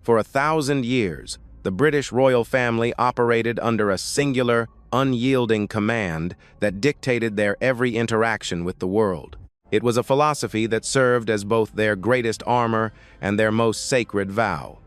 For 1,000 years, the British royal family operated under a singular, unyielding command that dictated their every interaction with the world. It was a philosophy that served as both their greatest armor and their most sacred vow.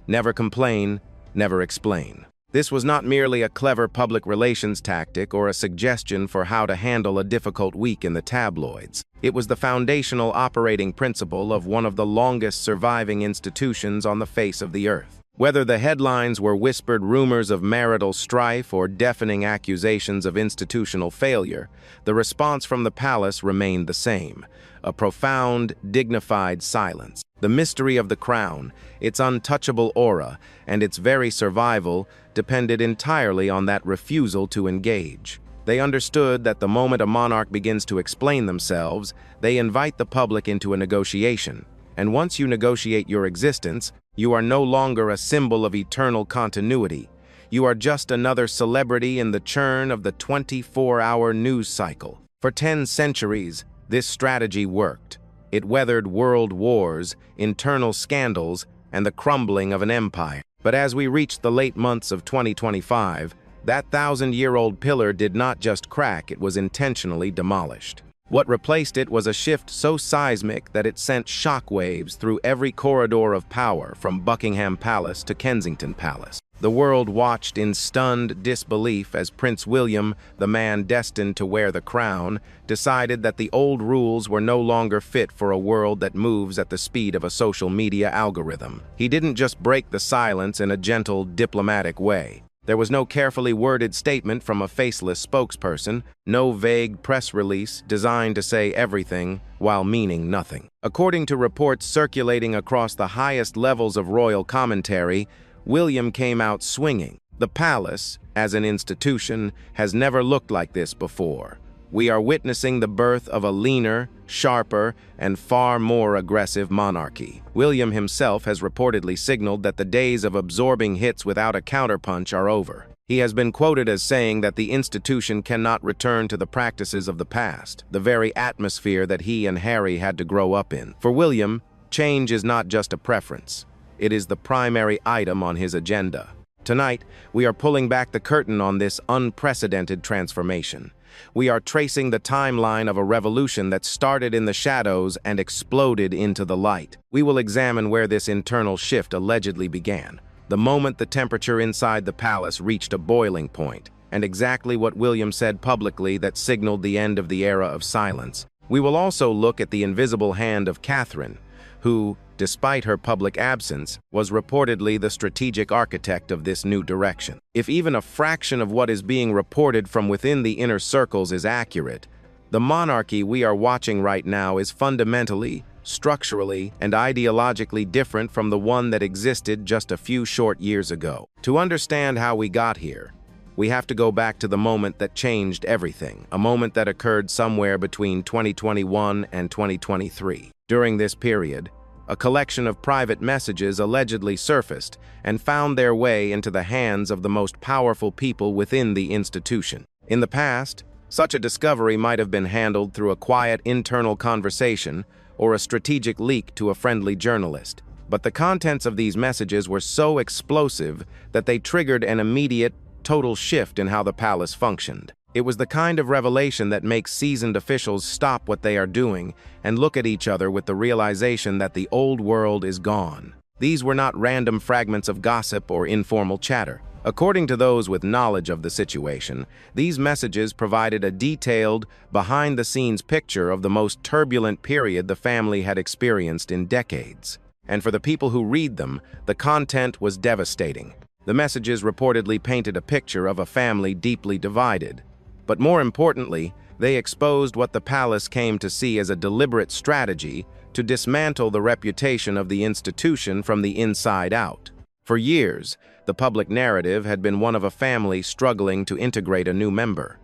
Never complain, never explain. This was not merely a clever public relations tactic or a suggestion for how to handle a difficult week in the tabloids. It was the foundational operating principle of one of the longest surviving institutions on the face of the earth. Whether the headlines were whispered rumors of marital strife or deafening accusations of institutional failure, the response from the palace remained the same: a profound, dignified silence. The mystery of the crown, its untouchable aura, and its very survival depended entirely on that refusal to engage. They understood that the moment a monarch begins to explain themselves, they invite the public into a negotiation. And once you negotiate your existence, you are no longer a symbol of eternal continuity. You are just another celebrity in the churn of the 24-hour news cycle. For 10 centuries, this strategy worked. It weathered world wars, internal scandals, and the crumbling of an empire. But as we reached the late months of 2025, that 1,000-year-old pillar did not just crack, it was intentionally demolished. What replaced it was a shift so seismic that it sent shockwaves through every corridor of power, from Buckingham Palace to Kensington Palace. The world watched in stunned disbelief as Prince William, the man destined to wear the crown, decided that the old rules were no longer fit for a world that moves at the speed of a social media algorithm. He didn't just break the silence in a gentle, diplomatic way. There was no carefully worded statement from a faceless spokesperson, no vague press release designed to say everything while meaning nothing. According to reports circulating across the highest levels of royal commentary, William came out swinging. The palace, as an institution, has never looked like this before. We are witnessing the birth of a leaner, sharper, and far more aggressive monarchy. William himself has reportedly signaled that the days of absorbing hits without a counterpunch are over. He has been quoted as saying that the institution cannot return to the practices of the past, the very atmosphere that he and Harry had to grow up in. For William, change is not just a preference. It is the primary item on his agenda. Tonight, we are pulling back the curtain on this unprecedented transformation. We are tracing the timeline of a revolution that started in the shadows and exploded into the light. We will examine where this internal shift allegedly began, the moment the temperature inside the palace reached a boiling point, and exactly what William said publicly that signaled the end of the era of silence. We will also look at the invisible hand of Catherine, who, despite her public absence, was reportedly the strategic architect of this new direction. If even a fraction of what is being reported from within the inner circles is accurate, the monarchy we are watching right now is fundamentally, structurally, and ideologically different from the one that existed just a few short years ago. To understand how we got here, we have to go back to the moment that changed everything, a moment that occurred somewhere between 2021 and 2023. During this period, a collection of private messages allegedly surfaced and found their way into the hands of the most powerful people within the institution. In the past, such a discovery might have been handled through a quiet internal conversation or a strategic leak to a friendly journalist. But the contents of these messages were so explosive that they triggered an immediate, total shift in how the palace functioned. It was the kind of revelation that makes seasoned officials stop what they are doing and look at each other with the realization that the old world is gone. These were not random fragments of gossip or informal chatter. According to those with knowledge of the situation, these messages provided a detailed, behind-the-scenes picture of the most turbulent period the family had experienced in decades. And for the people who read them, the content was devastating. The messages reportedly painted a picture of a family deeply divided. But more importantly, they exposed what the palace came to see as a deliberate strategy to dismantle the reputation of the institution from the inside out. For years, the public narrative had been one of a family struggling to integrate a new member.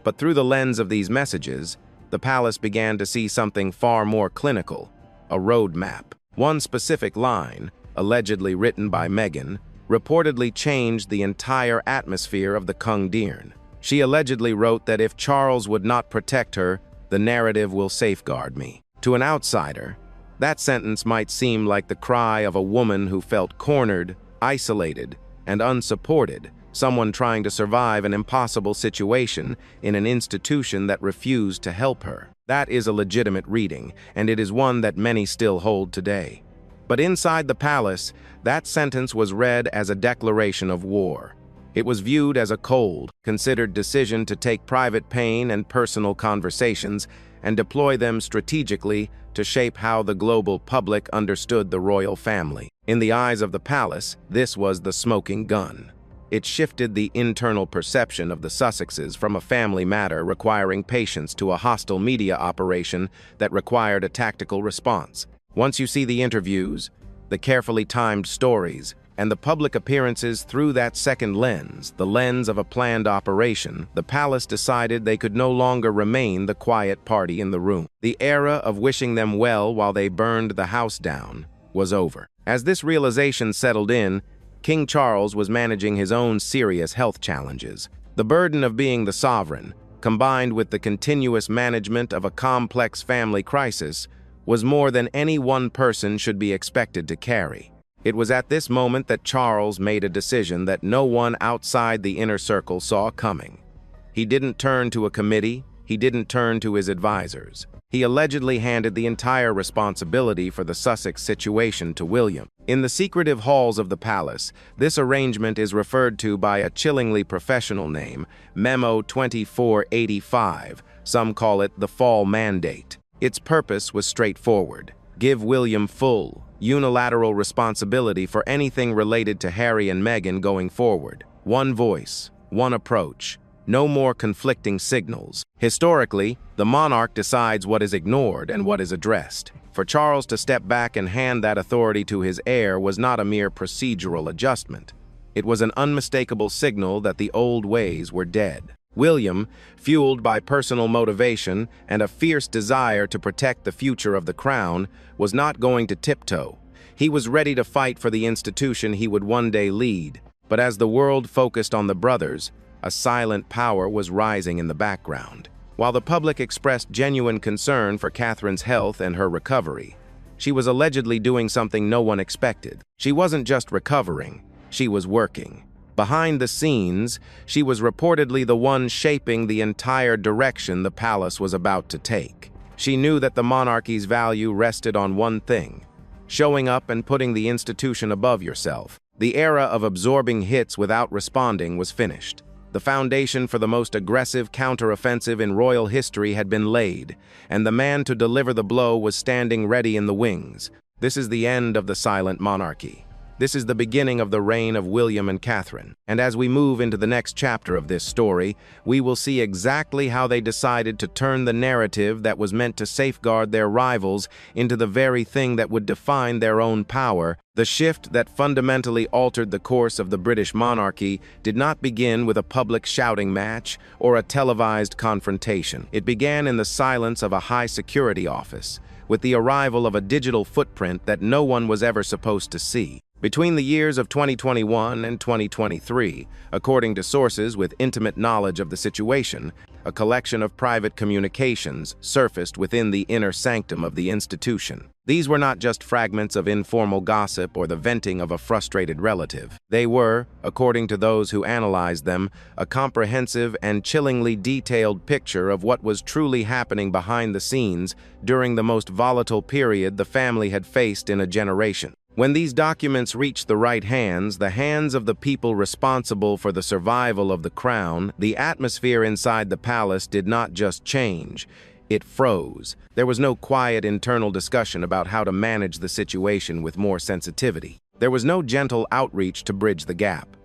But through the lens of these messages, the palace began to see something far more clinical, a roadmap. One specific line, allegedly written by Meghan, reportedly changed the entire atmosphere of the Kungdeern. She allegedly wrote that if Charles would not protect her, the narrative will safeguard me. To an outsider, That sentence might seem like the cry of a woman who felt cornered, isolated, and unsupported, someone trying to survive an impossible situation in an institution that refused to help her. That is a legitimate reading, and it is one that many still hold today. But inside the palace, that sentence was read as a declaration of war. It was viewed as a cold, considered decision to take private pain and personal conversations and deploy them strategically to shape how the global public understood the royal family. In the eyes of the palace, this was the smoking gun. It shifted the internal perception of the Sussexes from a family matter requiring patience to a hostile media operation that required a tactical response. Once you see the interviews, the carefully timed stories, and the public appearances through that second lens, the lens of a planned operation, the palace decided they could no longer remain the quiet party in the room. The era of wishing them well while they burned the house down was over. As this realization settled in, King Charles was managing his own serious health challenges. The burden of being the sovereign, combined with the continuous management of a complex family crisis, was more than any one person should be expected to carry. It was at this moment that Charles made a decision that no one outside the inner circle saw coming. He didn't turn to a committee, he didn't turn to his advisors. He allegedly handed the entire responsibility for the Sussex situation to William. In the secretive halls of the palace, this arrangement is referred to by a chillingly professional name, Memo 2485. Some call it the Fall Mandate. Its purpose was straightforward: give William full, unilateral responsibility for anything related to Harry and Meghan going forward. One voice, one approach, no more conflicting signals. Historically, the monarch decides what is ignored and what is addressed. For Charles to step back and hand that authority to his heir was not a mere procedural adjustment. It was an unmistakable signal that the old ways were dead. William, fueled by personal motivation and a fierce desire to protect the future of the crown, was not going to tiptoe. He was ready to fight for the institution he would one day lead. But as the world focused on the brothers, a silent power was rising in the background. While the public expressed genuine concern for Catherine's health and her recovery, she was allegedly doing something no one expected. She wasn't just recovering, she was working. Behind the scenes, she was reportedly the one shaping the entire direction the palace was about to take. She knew that the monarchy's value rested on one thing: showing up and putting the institution above yourself. The era of absorbing hits without responding was finished. The foundation for the most aggressive counteroffensive in royal history had been laid, and the man to deliver the blow was standing ready in the wings. This is the end of the silent monarchy. This is the beginning of the reign of William and Catherine. And as we move into the next chapter of this story, we will see exactly how they decided to turn the narrative that was meant to safeguard their rivals into the very thing that would define their own power. The shift that fundamentally altered the course of the British monarchy did not begin with a public shouting match or a televised confrontation. It began in the silence of a high-security office, with the arrival of a digital footprint that no one was ever supposed to see. Between the years of 2021 and 2023, according to sources with intimate knowledge of the situation, a collection of private communications surfaced within the inner sanctum of the institution. These were not just fragments of informal gossip or the venting of a frustrated relative. They were, according to those who analyzed them, a comprehensive and chillingly detailed picture of what was truly happening behind the scenes during the most volatile period the family had faced in a generation. When these documents reached the right hands, the hands of the people responsible for the survival of the crown, the atmosphere inside the palace did not just change, it froze. There was no quiet internal discussion about how to manage the situation with more sensitivity. There was no gentle outreach to bridge the gap.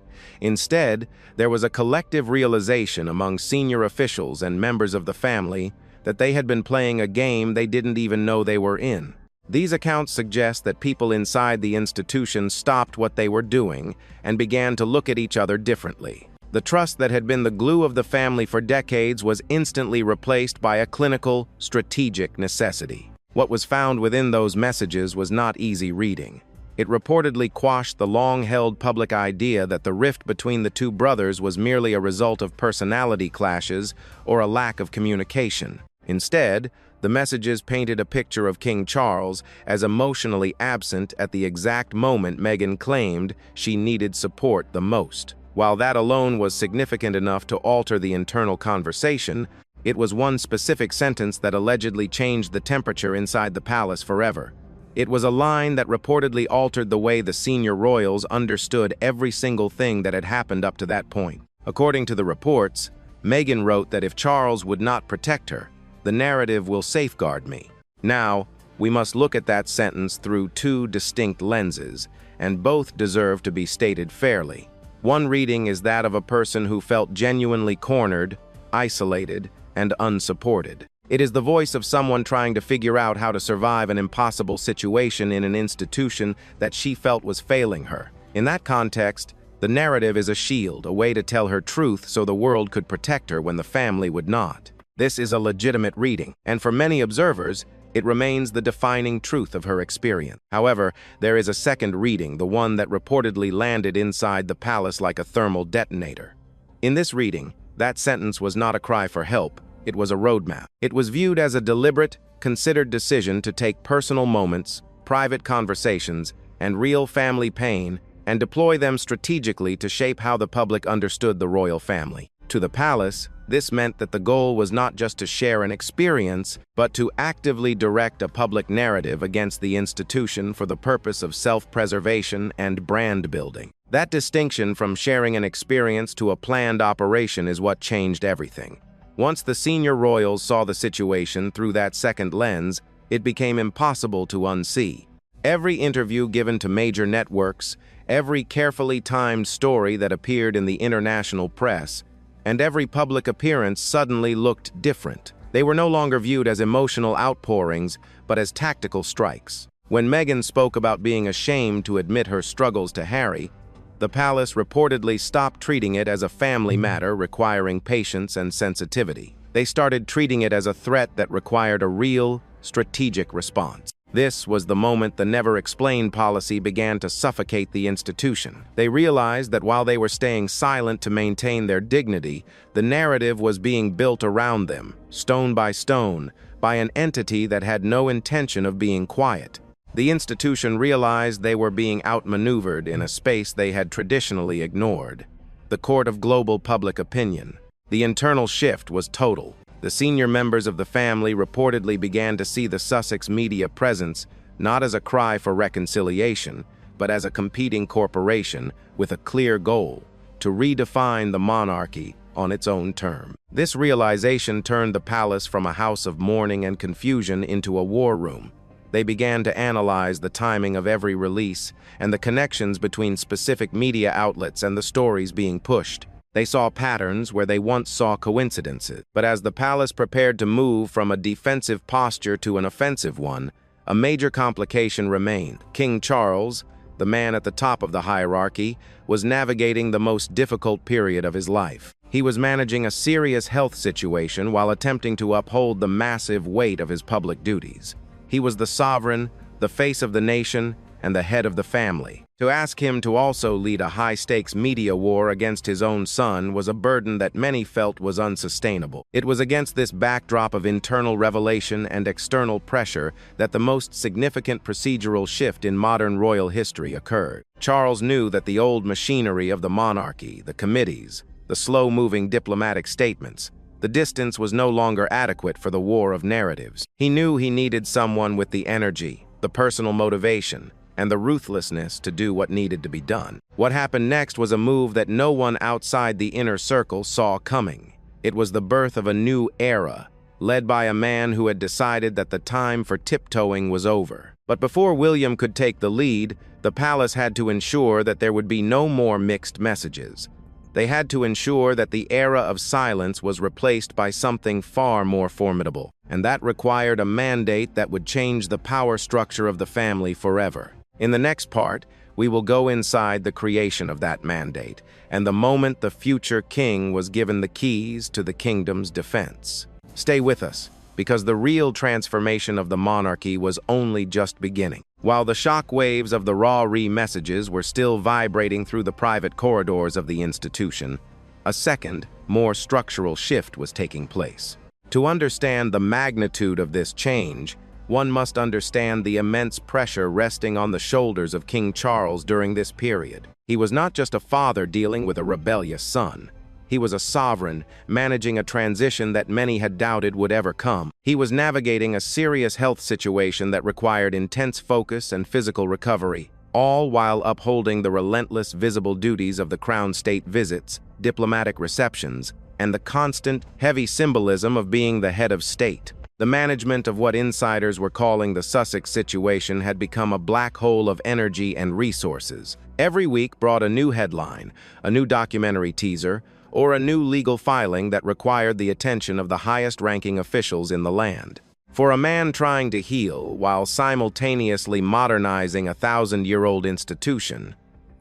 Instead, there was a collective realization among senior officials and members of the family that they had been playing a game they didn't even know they were in. These accounts suggest that people inside the institution stopped what they were doing and began to look at each other differently. The trust that had been the glue of the family for decades was instantly replaced by a clinical, strategic necessity. What was found within those messages was not easy reading. It reportedly quashed the long-held public idea that the rift between the two brothers was merely a result of personality clashes or a lack of communication. Instead, the messages painted a picture of King Charles as emotionally absent at the exact moment Meghan claimed she needed support the most. While that alone was significant enough to alter the internal conversation, it was one specific sentence that allegedly changed the temperature inside the palace forever. It was a line that reportedly altered the way the senior royals understood every single thing that had happened up to that point. According to the reports, Meghan wrote that if Charles would not protect her, the narrative will safeguard me. Now, we must look at that sentence through two distinct lenses, and both deserve to be stated fairly. One reading is that of a person who felt genuinely cornered, isolated, and unsupported. It is the voice of someone trying to figure out how to survive an impossible situation in an institution that she felt was failing her. In that context, the narrative is a shield, a way to tell her truth so the world could protect her when the family would not. This is a legitimate reading, and for many observers, it remains the defining truth of her experience. However, there is a second reading, the one that reportedly landed inside the palace like a thermal detonator. In this reading, that sentence was not a cry for help, it was a roadmap. It was viewed as a deliberate, considered decision to take personal moments, private conversations, and real family pain and deploy them strategically to shape how the public understood the royal family. To the palace, this meant that the goal was not just to share an experience, but to actively direct a public narrative against the institution for the purpose of self-preservation and brand building. That distinction from sharing an experience to a planned operation is what changed everything. Once the senior royals saw the situation through that second lens, it became impossible to unsee. Every interview given to major networks, every carefully timed story that appeared in the international press, and every public appearance suddenly looked different. They were no longer viewed as emotional outpourings, but as tactical strikes. When Meghan spoke about being ashamed to admit her struggles to Harry, the palace reportedly stopped treating it as a family matter requiring patience and sensitivity. They started treating it as a threat that required a real, strategic response. This was the moment the never-explained policy began to suffocate the institution. They realized that while they were staying silent to maintain their dignity, the narrative was being built around them, stone by stone, by an entity that had no intention of being quiet. The institution realized they were being outmaneuvered in a space they had traditionally ignored. The court of global public opinion. The internal shift was total. The senior members of the family reportedly began to see the Sussex media presence not as a cry for reconciliation, but as a competing corporation with a clear goal: to redefine the monarchy on its own terms. This realization turned the palace from a house of mourning and confusion into a war room. They began to analyze the timing of every release and the connections between specific media outlets and the stories being pushed. They saw patterns where they once saw coincidences. But as the palace prepared to move from a defensive posture to an offensive one, a major complication remained. King Charles, the man at the top of the hierarchy, was navigating the most difficult period of his life. He was managing a serious health situation while attempting to uphold the massive weight of his public duties. He was the sovereign, the face of the nation, and the head of the family. To ask him to also lead a high-stakes media war against his own son was a burden that many felt was unsustainable. It was against this backdrop of internal revelation and external pressure that the most significant procedural shift in modern royal history occurred. Charles knew that the old machinery of the monarchy, the committees, the slow-moving diplomatic statements, the distance was no longer adequate for the war of narratives. He knew he needed someone with the energy, the personal motivation, and the ruthlessness to do what needed to be done. What happened next was a move that no one outside the inner circle saw coming. It was the birth of a new era, led by a man who had decided that the time for tiptoeing was over. But before William could take the lead, the palace had to ensure that there would be no more mixed messages. They had to ensure that the era of silence was replaced by something far more formidable, and that required a mandate that would change the power structure of the family forever. In the next part, we will go inside the creation of that mandate, and the moment the future king was given the keys to the kingdom's defense. Stay with us, because the real transformation of the monarchy was only just beginning. While the shock waves of the raw messages were still vibrating through the private corridors of the institution, a second, more structural shift was taking place. To understand the magnitude of this change, one must understand the immense pressure resting on the shoulders of King Charles during this period. He was not just a father dealing with a rebellious son. He was a sovereign, managing a transition that many had doubted would ever come. He was navigating a serious health situation that required intense focus and physical recovery, all while upholding the relentless visible duties of the crown state visits, diplomatic receptions, and the constant, heavy symbolism of being the head of state. The management of what insiders were calling the Sussex situation had become a black hole of energy and resources. Every week brought a new headline, a new documentary teaser, or a new legal filing that required the attention of the highest-ranking officials in the land. For a man trying to heal while simultaneously modernizing a 1,000-year-old institution,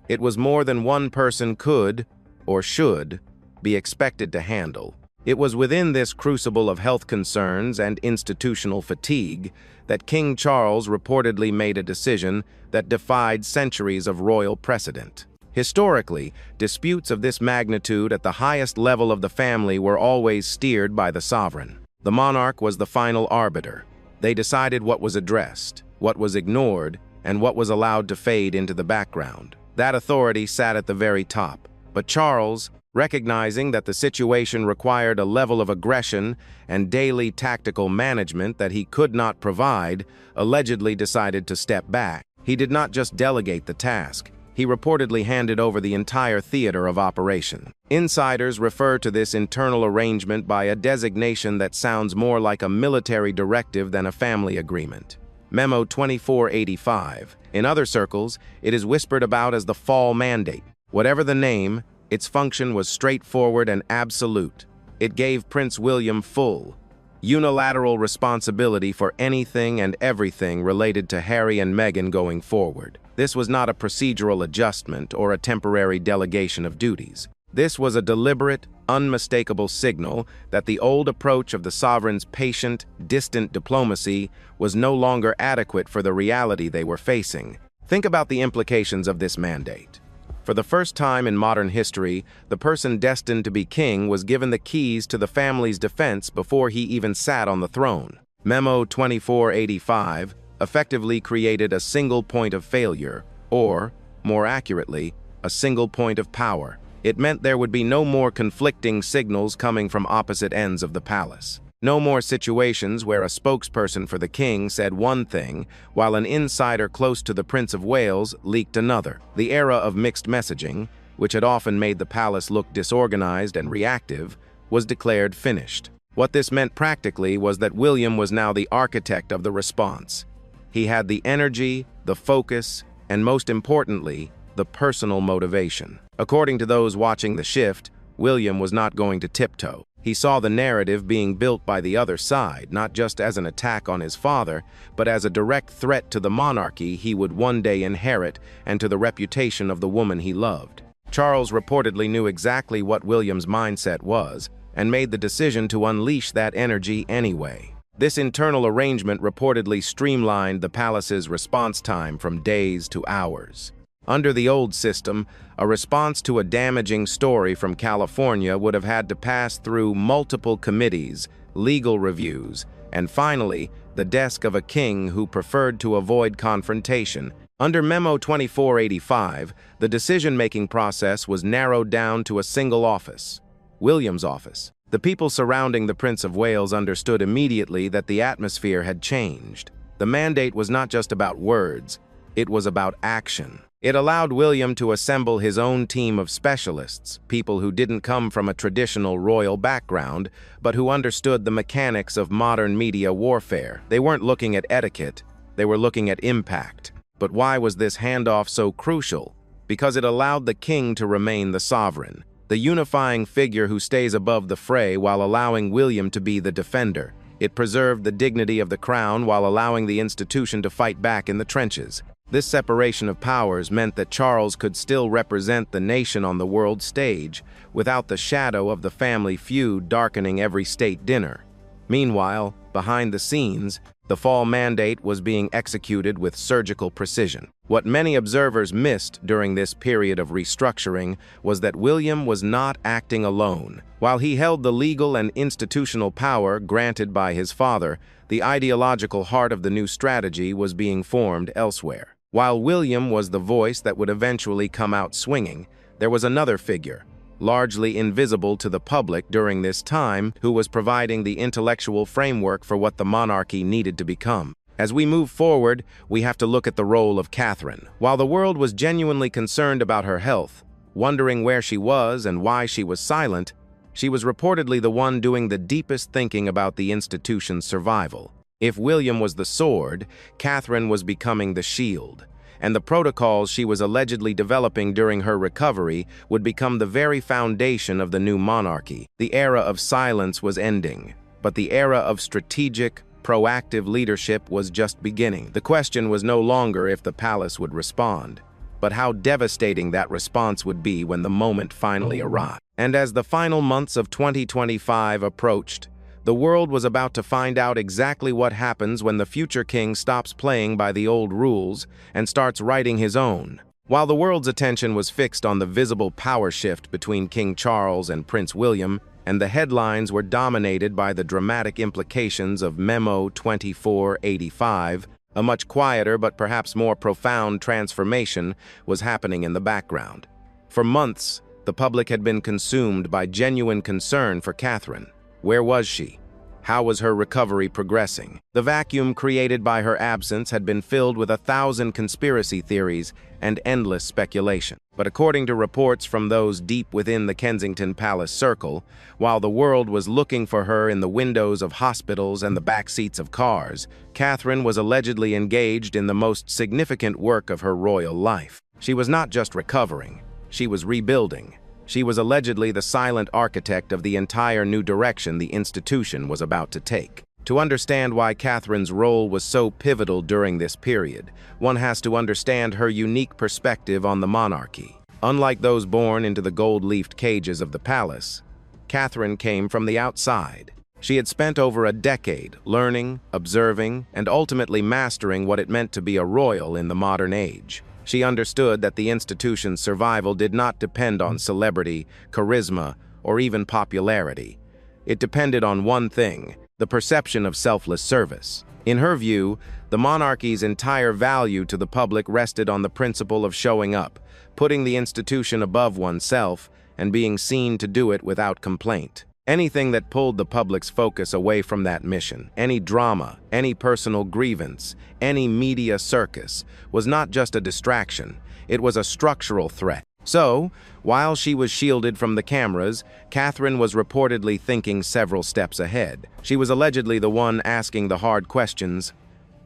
it was more than one person could, or should, be expected to handle. It was within this crucible of health concerns and institutional fatigue that King Charles reportedly made a decision that defied centuries of royal precedent. Historically, disputes of this magnitude at the highest level of the family were always steered by the sovereign. The monarch was the final arbiter. They decided what was addressed, what was ignored, and what was allowed to fade into the background. That authority sat at the very top. But Charles, recognizing that the situation required a level of aggression and daily tactical management that he could not provide, allegedly decided to step back. He did not just delegate the task. He reportedly handed over the entire theater of operation. Insiders refer to this internal arrangement by a designation that sounds more like a military directive than a family agreement. Memo 2485. In other circles, it is whispered about as the Fall Mandate. Whatever the name, its function was straightforward and absolute. It gave Prince William full, unilateral responsibility for anything and everything related to Harry and Meghan going forward. This was not a procedural adjustment or a temporary delegation of duties. This was a deliberate, unmistakable signal that the old approach of the sovereign's patient, distant diplomacy was no longer adequate for the reality they were facing. Think about the implications of this mandate. For the first time in modern history, the person destined to be king was given the keys to the family's defense before he even sat on the throne. Memo 2485 effectively created a single point of failure, or, more accurately, a single point of power. It meant there would be no more conflicting signals coming from opposite ends of the palace. No more situations where a spokesperson for the king said one thing, while an insider close to the Prince of Wales leaked another. The era of mixed messaging, which had often made the palace look disorganized and reactive, was declared finished. What this meant practically was that William was now the architect of the response. He had the energy, the focus, and most importantly, the personal motivation. According to those watching the shift, William was not going to tiptoe. He saw the narrative being built by the other side, not just as an attack on his father, but as a direct threat to the monarchy he would one day inherit and to the reputation of the woman he loved. Charles reportedly knew exactly what William's mindset was, and made the decision to unleash that energy anyway. This internal arrangement reportedly streamlined the palace's response time from days to hours. Under the old system, a response to a damaging story from California would have had to pass through multiple committees, legal reviews, and finally, the desk of a king who preferred to avoid confrontation. Under Memo 2485, the decision-making process was narrowed down to a single office, William's office. The people surrounding the Prince of Wales understood immediately that the atmosphere had changed. The mandate was not just about words, it was about action. It allowed William to assemble his own team of specialists, people who didn't come from a traditional royal background, but who understood the mechanics of modern media warfare. They weren't looking at etiquette, they were looking at impact. But why was this handoff so crucial? Because it allowed the king to remain the sovereign, the unifying figure who stays above the fray while allowing William to be the defender. It preserved the dignity of the crown while allowing the institution to fight back in the trenches. This separation of powers meant that Charles could still represent the nation on the world stage without the shadow of the family feud darkening every state dinner. Meanwhile, behind the scenes, the fall mandate was being executed with surgical precision. What many observers missed during this period of restructuring was that William was not acting alone. While he held the legal and institutional power granted by his father, the ideological heart of the new strategy was being formed elsewhere. While William was the voice that would eventually come out swinging, there was another figure, largely invisible to the public during this time, who was providing the intellectual framework for what the monarchy needed to become. As we move forward, we have to look at the role of Catherine. While the world was genuinely concerned about her health, wondering where she was and why she was silent, she was reportedly the one doing the deepest thinking about the institution's survival. If William was the sword, Catherine was becoming the shield, and the protocols she was allegedly developing during her recovery would become the very foundation of the new monarchy. The era of silence was ending, but the era of strategic, proactive leadership was just beginning. The question was no longer if the palace would respond, but how devastating that response would be when the moment finally arrived. And as the final months of 2025 approached, the world was about to find out exactly what happens when the future king stops playing by the old rules and starts writing his own. While the world's attention was fixed on the visible power shift between King Charles and Prince William, and the headlines were dominated by the dramatic implications of Memo 2485, a much quieter but perhaps more profound transformation was happening in the background. For months, the public had been consumed by genuine concern for Catherine. Where was she? How was her recovery progressing? The vacuum created by her absence had been filled with 1,000 conspiracy theories and endless speculation. But according to reports from those deep within the Kensington Palace circle, while the world was looking for her in the windows of hospitals and the back seats of cars, Catherine was allegedly engaged in the most significant work of her royal life. She was not just recovering, she was rebuilding. She was allegedly the silent architect of the entire new direction the institution was about to take. To understand why Catherine's role was so pivotal during this period, one has to understand her unique perspective on the monarchy. Unlike those born into the gold-leafed cages of the palace, Catherine came from the outside. She had spent over a decade learning, observing, and ultimately mastering what it meant to be a royal in the modern age. She understood that the institution's survival did not depend on celebrity, charisma, or even popularity. It depended on one thing: the perception of selfless service. In her view, the monarchy's entire value to the public rested on the principle of showing up, putting the institution above oneself, and being seen to do it without complaint. Anything that pulled the public's focus away from that mission, any drama, any personal grievance, any media circus, was not just a distraction, it was a structural threat. So, while she was shielded from the cameras, Catherine was reportedly thinking several steps ahead. She was allegedly the one asking the hard questions.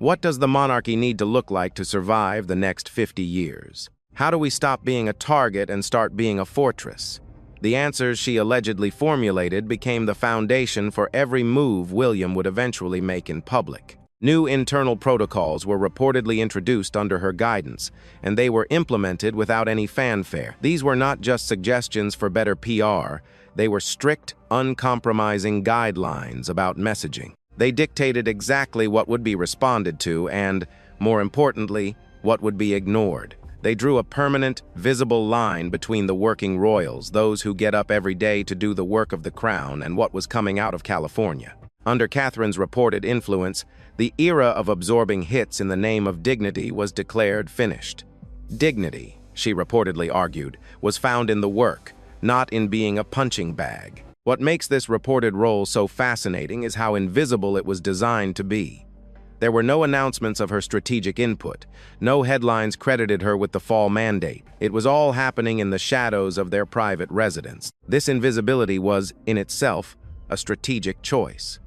What does the monarchy need to look like to survive the next 50 years? How do we stop being a target and start being a fortress? The answers she allegedly formulated became the foundation for every move William would eventually make in public. New internal protocols were reportedly introduced under her guidance, and they were implemented without any fanfare. These were not just suggestions for better PR, they were strict, uncompromising guidelines about messaging. They dictated exactly what would be responded to and, more importantly, what would be ignored. They drew a permanent, visible line between the working royals, those who get up every day to do the work of the crown, and what was coming out of California. Under Catherine's reported influence, the era of absorbing hits in the name of dignity was declared finished. Dignity, she reportedly argued, was found in the work, not in being a punching bag. What makes this reported role so fascinating is how invisible it was designed to be. There were no announcements of her strategic input. No headlines credited her with the fall mandate. It was all happening in the shadows of their private residence. This invisibility was, in itself, a strategic choice.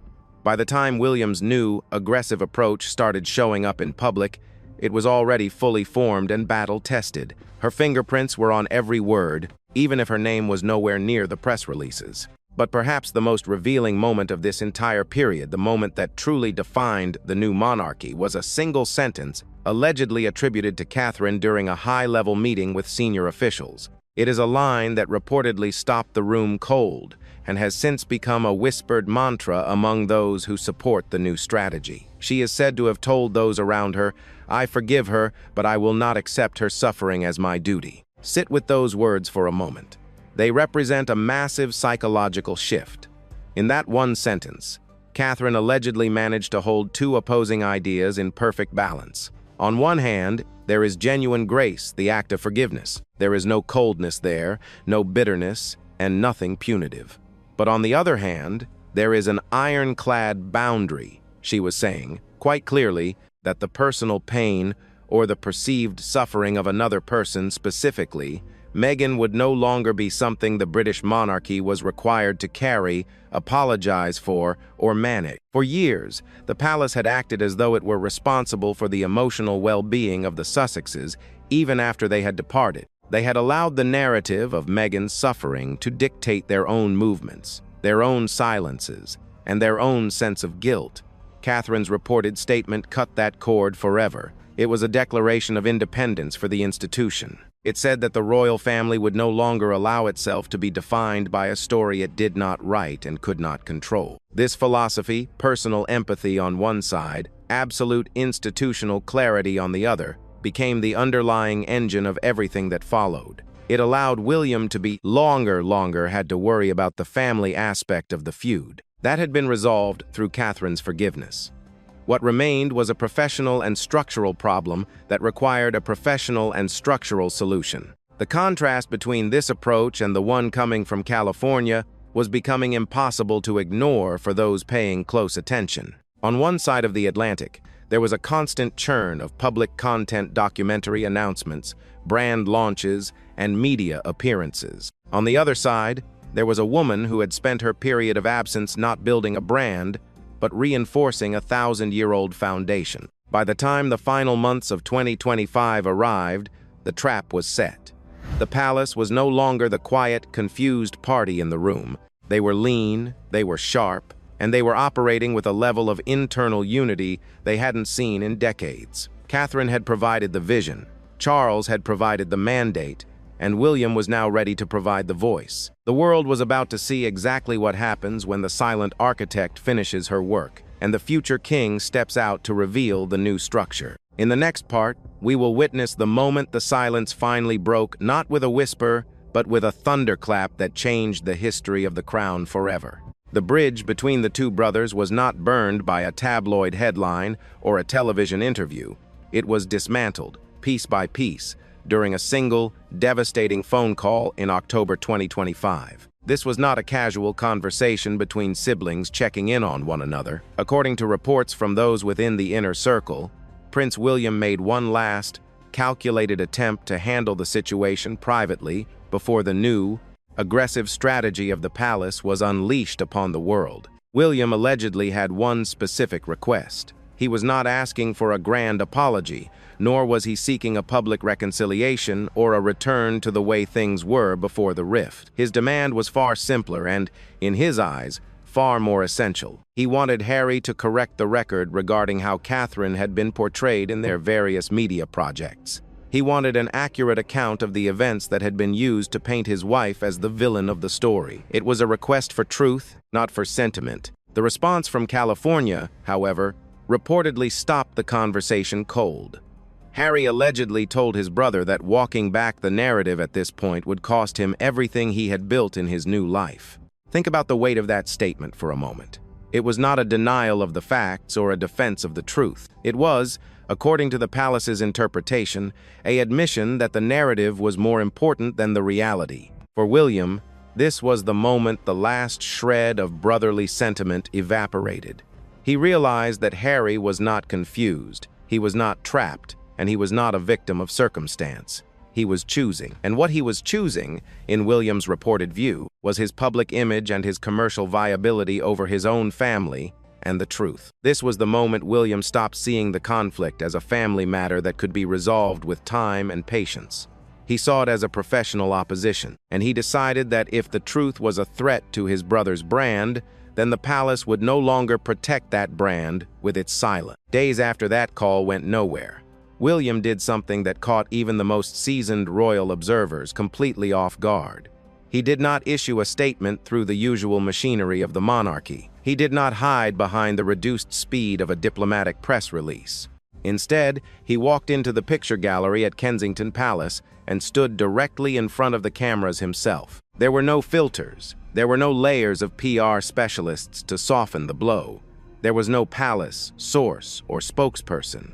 By the time William's new, aggressive approach started showing up in public, it was already fully formed and battle-tested. Her fingerprints were on every word, even if her name was nowhere near the press releases. But perhaps the most revealing moment of this entire period, the moment that truly defined the new monarchy, was a single sentence allegedly attributed to Catherine during a high-level meeting with senior officials. It is a line that reportedly stopped the room cold and has since become a whispered mantra among those who support the new strategy. She is said to have told those around her, "I forgive her, but I will not accept her suffering as my duty." Sit with those words for a moment. They represent a massive psychological shift. In that one sentence, Catherine allegedly managed to hold two opposing ideas in perfect balance. On one hand, there is genuine grace, the act of forgiveness. There is no coldness there, no bitterness, and nothing punitive. But on the other hand, there is an ironclad boundary. She was saying, quite clearly, that the personal pain or the perceived suffering of another person specifically, Meghan would no longer be something the British monarchy was required to carry, apologize for, or manage. For years, the palace had acted as though it were responsible for the emotional well-being of the Sussexes, even after they had departed. They had allowed the narrative of Meghan's suffering to dictate their own movements, their own silences, and their own sense of guilt. Catherine's reported statement cut that cord forever. It was a declaration of independence for the institution. It said that the royal family would no longer allow itself to be defined by a story it did not write and could not control. This philosophy, personal empathy on one side, absolute institutional clarity on the other, became the underlying engine of everything that followed. It allowed William to be longer had to worry about the family aspect of the feud. That had been resolved through Catherine's forgiveness. What remained was a professional and structural problem that required a professional and structural solution. The contrast between this approach and the one coming from California was becoming impossible to ignore for those paying close attention. On one side of the Atlantic, there was a constant churn of public content documentary announcements, brand launches, and media appearances. On the other side, there was a woman who had spent her period of absence not building a brand, but reinforcing a 1,000-year-old foundation. By the time the final months of 2025 arrived, the trap was set. The palace was no longer the quiet, confused party in the room. They were lean, they were sharp, and they were operating with a level of internal unity they hadn't seen in decades. Catherine had provided the vision, Charles had provided the mandate, and William was now ready to provide the voice. The world was about to see exactly what happens when the silent architect finishes her work, and the future king steps out to reveal the new structure. In the next part, we will witness the moment the silence finally broke, not with a whisper, but with a thunderclap that changed the history of the crown forever. The bridge between the two brothers was not burned by a tabloid headline or a television interview. It was dismantled, piece by piece, during a single, devastating phone call in October 2025. This was not a casual conversation between siblings checking in on one another. According to reports from those within the inner circle, Prince William made one last, calculated attempt to handle the situation privately before the new, aggressive strategy of the palace was unleashed upon the world. William allegedly had one specific request. He was not asking for a grand apology, nor was he seeking a public reconciliation or a return to the way things were before the rift. His demand was far simpler and, in his eyes, far more essential. He wanted Harry to correct the record regarding how Catherine had been portrayed in their various media projects. He wanted an accurate account of the events that had been used to paint his wife as the villain of the story. It was a request for truth, not for sentiment. The response from California, however, reportedly stopped the conversation cold. Harry allegedly told his brother that walking back the narrative at this point would cost him everything he had built in his new life. Think about the weight of that statement for a moment. It was not a denial of the facts or a defense of the truth. It was, according to the palace's interpretation, an admission that the narrative was more important than the reality. For William, this was the moment the last shred of brotherly sentiment evaporated. He realized that Harry was not confused, he was not trapped, and he was not a victim of circumstance. He was choosing. And what he was choosing, in William's reported view, was his public image and his commercial viability over his own family and the truth. This was the moment William stopped seeing the conflict as a family matter that could be resolved with time and patience. He saw it as a professional opposition, and he decided that if the truth was a threat to his brother's brand, then the palace would no longer protect that brand with its silence. Days after that call went nowhere. William did something that caught even the most seasoned royal observers completely off guard. He did not issue a statement through the usual machinery of the monarchy. He did not hide behind the reduced speed of a diplomatic press release. Instead, he walked into the picture gallery at Kensington Palace and stood directly in front of the cameras himself. There were no filters. There were no layers of PR specialists to soften the blow. There was no palace, source, or spokesperson.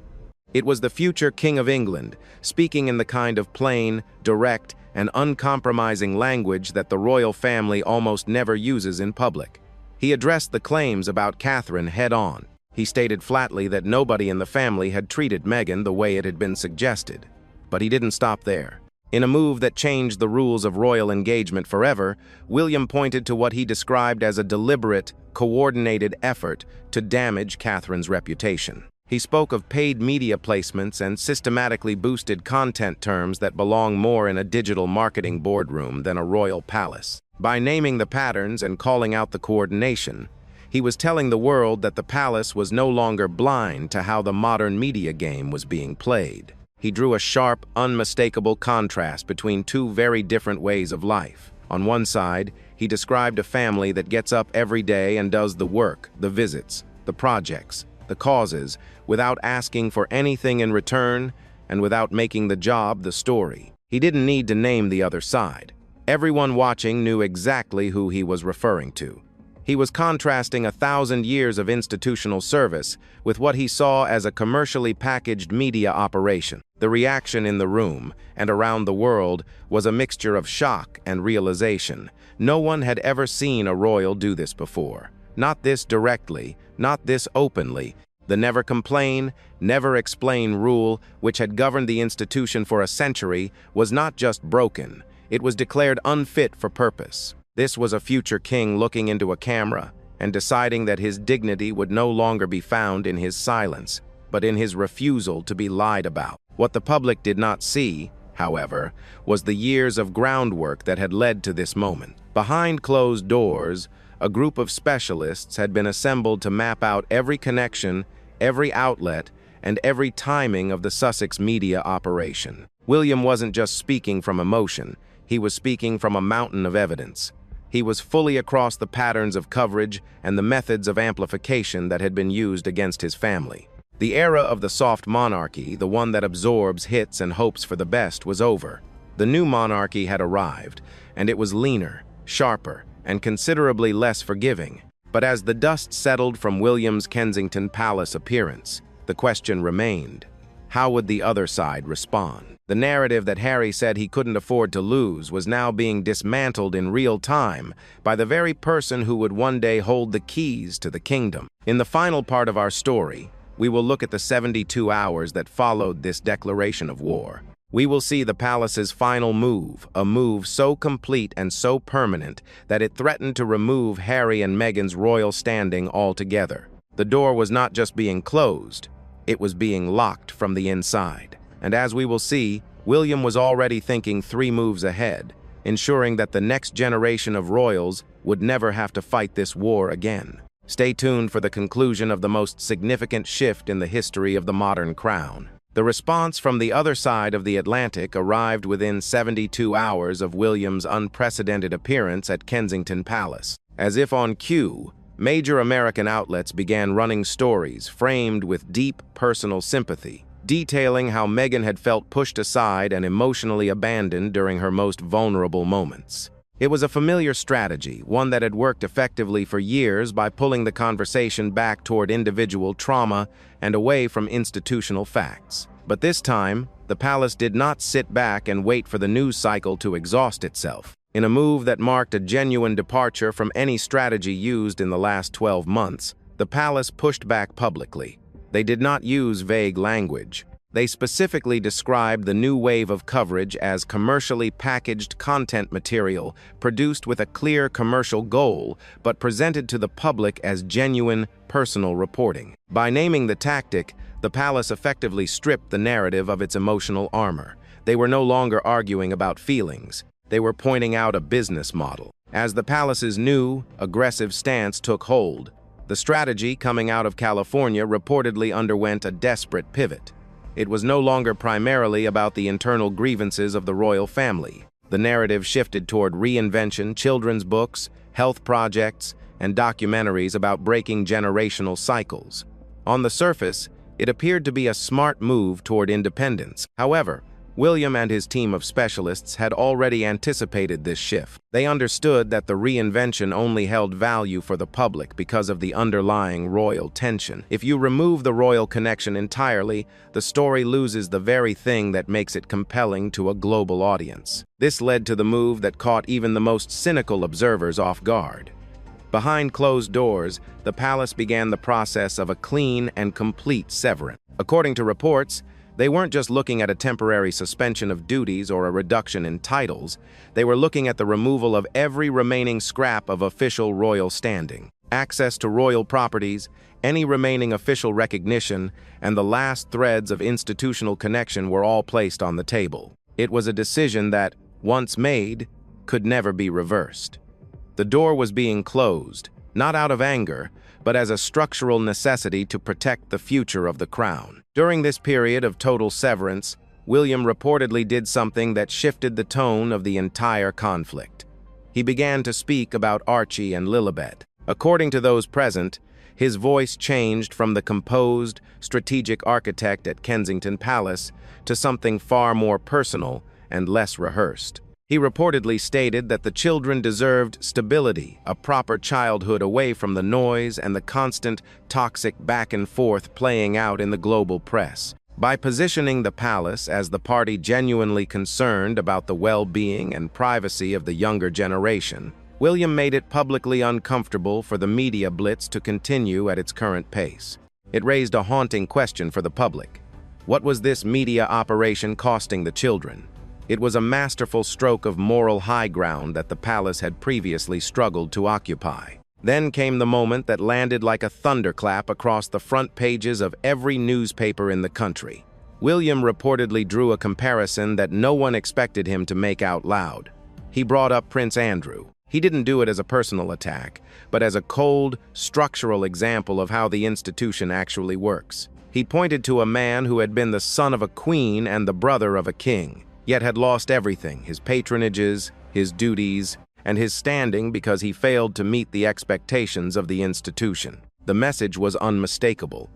It was the future King of England, speaking in the kind of plain, direct, and uncompromising language that the royal family almost never uses in public. He addressed the claims about Catherine head-on. He stated flatly that nobody in the family had treated Meghan the way it had been suggested. But he didn't stop there. In a move that changed the rules of royal engagement forever, William pointed to what he described as a deliberate, coordinated effort to damage Catherine's reputation. He spoke of paid media placements and systematically boosted content terms that belong more in a digital marketing boardroom than a royal palace. By naming the patterns and calling out the coordination, he was telling the world that the palace was no longer blind to how the modern media game was being played. He drew a sharp, unmistakable contrast between two very different ways of life. On one side, he described a family that gets up every day and does the work, the visits, the projects, the causes, without asking for anything in return and without making the job the story. He didn't need to name the other side. Everyone watching knew exactly who he was referring to. He was contrasting 1,000 years of institutional service with what he saw as a commercially packaged media operation. The reaction in the room and around the world was a mixture of shock and realization. No one had ever seen a royal do this before. Not this directly, not this openly. The never complain, never explain rule, which had governed the institution for a century, was not just broken. It was declared unfit for purpose. This was a future king looking into a camera and deciding that his dignity would no longer be found in his silence, but in his refusal to be lied about. What the public did not see, however, was the years of groundwork that had led to this moment. Behind closed doors, a group of specialists had been assembled to map out every connection, every outlet, and every timing of the Sussex media operation. William wasn't just speaking from emotion, he was speaking from a mountain of evidence. He was fully across the patterns of coverage and the methods of amplification that had been used against his family. The era of the soft monarchy, the one that absorbs hits and hopes for the best, was over. The new monarchy had arrived, and it was leaner, sharper, and considerably less forgiving. But as the dust settled from William's Kensington Palace appearance, the question remained: how would the other side respond? The narrative that Harry said he couldn't afford to lose was now being dismantled in real time by the very person who would one day hold the keys to the kingdom. In the final part of our story, we will look at the 72 hours that followed this declaration of war. We will see the palace's final move, a move so complete and so permanent that it threatened to remove Harry and Meghan's royal standing altogether. The door was not just being closed, it was being locked from the inside. And as we will see, William was already thinking 3 moves ahead, ensuring that the next generation of royals would never have to fight this war again. Stay tuned for the conclusion of the most significant shift in the history of the modern crown. The response from the other side of the Atlantic arrived within 72 hours of William's unprecedented appearance at Kensington Palace. As if on cue, major American outlets began running stories framed with deep personal sympathy, detailing how Meghan had felt pushed aside and emotionally abandoned during her most vulnerable moments. It was a familiar strategy, one that had worked effectively for years by pulling the conversation back toward individual trauma and away from institutional facts. But this time, the palace did not sit back and wait for the news cycle to exhaust itself. In a move that marked a genuine departure from any strategy used in the last 12 months, the palace pushed back publicly. They did not use vague language. They specifically described the new wave of coverage as commercially packaged content material produced with a clear commercial goal, but presented to the public as genuine, personal reporting. By naming the tactic, the palace effectively stripped the narrative of its emotional armor. They were no longer arguing about feelings. They were pointing out a business model. As the palace's new, aggressive stance took hold, the strategy coming out of California reportedly underwent a desperate pivot. It was no longer primarily about the internal grievances of the royal family. The narrative shifted toward reinvention, children's books, health projects, and documentaries about breaking generational cycles. On the surface, it appeared to be a smart move toward independence. However, William and his team of specialists had already anticipated this shift. They understood that the reinvention only held value for the public because of the underlying royal tension. If you remove the royal connection entirely, the story loses the very thing that makes it compelling to a global audience. This led to the move that caught even the most cynical observers off guard. Behind closed doors, the palace began the process of a clean and complete severance. According to reports, they weren't just looking at a temporary suspension of duties or a reduction in titles. They were looking at the removal of every remaining scrap of official royal standing. Access to royal properties, any remaining official recognition, and the last threads of institutional connection were all placed on the table. It was a decision that, once made, could never be reversed. The door was being closed, not out of anger, but as a structural necessity to protect the future of the crown. During this period of total severance, William reportedly did something that shifted the tone of the entire conflict. He began to speak about Archie and Lilibet. According to those present, his voice changed from the composed, strategic architect at Kensington Palace to something far more personal and less rehearsed. He reportedly stated that the children deserved stability, a proper childhood away from the noise and the constant, toxic back and forth playing out in the global press. By positioning the palace as the party genuinely concerned about the well-being and privacy of the younger generation, William made it publicly uncomfortable for the media blitz to continue at its current pace. It raised a haunting question for the public. What was this media operation costing the children? It was a masterful stroke of moral high ground that the palace had previously struggled to occupy. Then came the moment that landed like a thunderclap across the front pages of every newspaper in the country. William reportedly drew a comparison that no one expected him to make out loud. He brought up Prince Andrew. He didn't do it as a personal attack, but as a cold, structural example of how the institution actually works. He pointed to a man who had been the son of a queen and the brother of a king, yet had lost everything: his patronages, his duties, and his standing because he failed to meet the expectations of the institution. The message was unmistakable.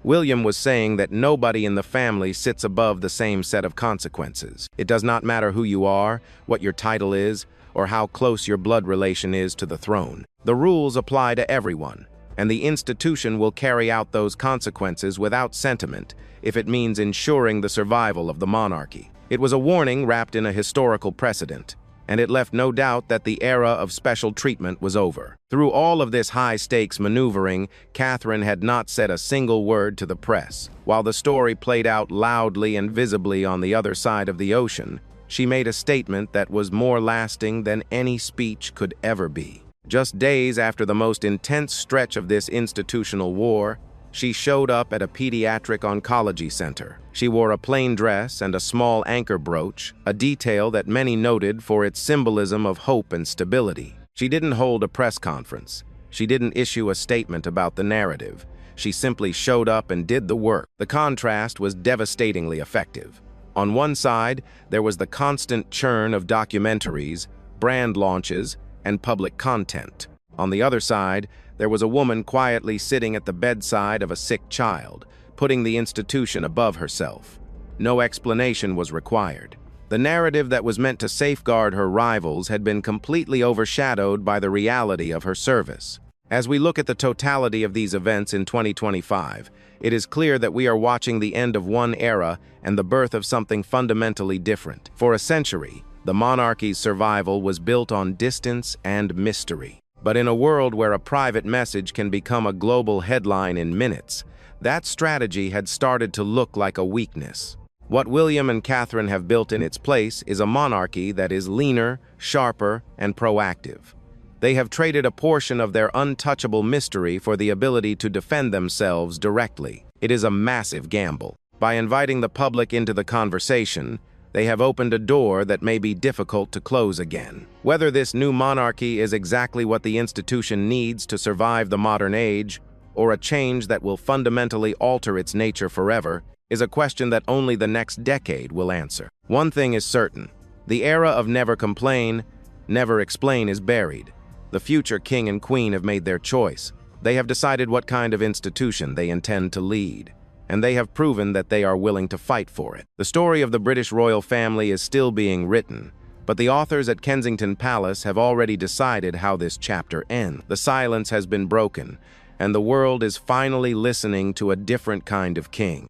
William was saying that nobody in the family sits above the same set of consequences. It does not matter who you are, what your title is, or how close your blood relation is to the throne. The rules apply to everyone, and the institution will carry out those consequences without sentiment if it means ensuring the survival of the monarchy. It was a warning wrapped in a historical precedent, and it left no doubt that the era of special treatment was over. Through all of this high-stakes maneuvering, Catherine had not said a single word to the press. While the story played out loudly and visibly on the other side of the ocean, she made a statement that was more lasting than any speech could ever be. Just days after the most intense stretch of this institutional war, she showed up at a pediatric oncology center. She wore a plain dress and a small anchor brooch, a detail that many noted for its symbolism of hope and stability. She didn't hold a press conference. She didn't issue a statement about the narrative. She simply showed up and did the work. The contrast was devastatingly effective. On one side, there was the constant churn of documentaries, brand launches, and public content. On the other side, there was a woman quietly sitting at the bedside of a sick child, putting the institution above herself. No explanation was required. The narrative that was meant to safeguard her rivals had been completely overshadowed by the reality of her service. As we look at the totality of these events in 2025, it is clear that we are watching the end of one era and the birth of something fundamentally different. For a century, the monarchy's survival was built on distance and mystery. But in a world where a private message can become a global headline in minutes, that strategy had started to look like a weakness. What William and Catherine have built in its place is a monarchy that is leaner, sharper, and proactive. They have traded a portion of their untouchable mystery for the ability to defend themselves directly. It is a massive gamble. By inviting the public into the conversation, they have opened a door that may be difficult to close again. Whether this new monarchy is exactly what the institution needs to survive the modern age, or a change that will fundamentally alter its nature forever, is a question that only the next decade will answer. One thing is certain: The era of never complain, never explain is buried. The future king and queen have made their choice. They have decided what kind of institution they intend to lead, and they have proven that they are willing to fight for it. The story of the British royal family is still being written, but the authors at Kensington Palace have already decided how this chapter ends. The silence has been broken, and the world is finally listening to a different kind of king.